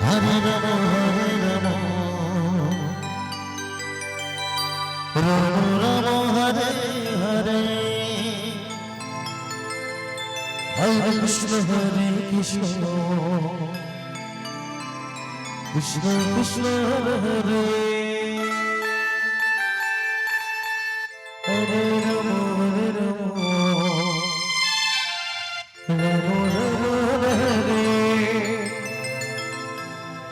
Hare Rama Rama Rama Hare Hare Hare Krishna Hare Krishna Krishna Krishna Hare Hare Hare Rama Rama Rama Hare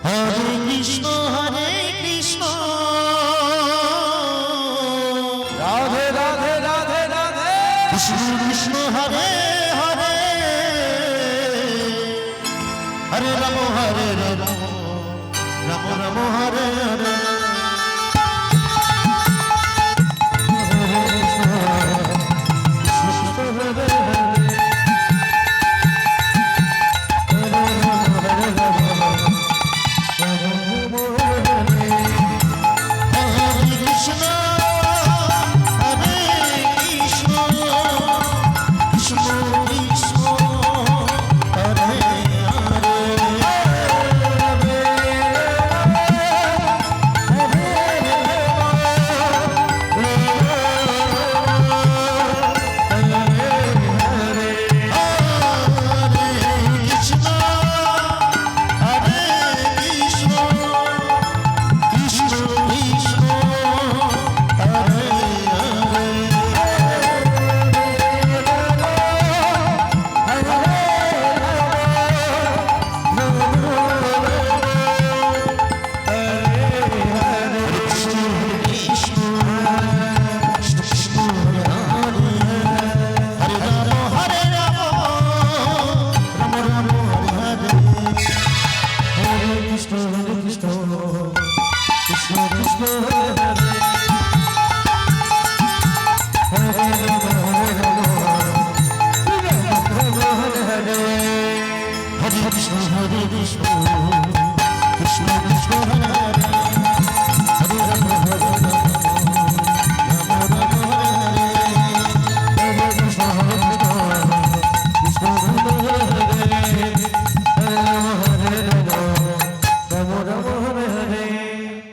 Hare Krishna Hare Krishna Radhe Radhe Radhe Radhe Krishna Krishna Hare Hare Hare Rama Hare Rama Rama Rama Hare Hare Hare Krishna Hare Krishna Krishna Krishna Hare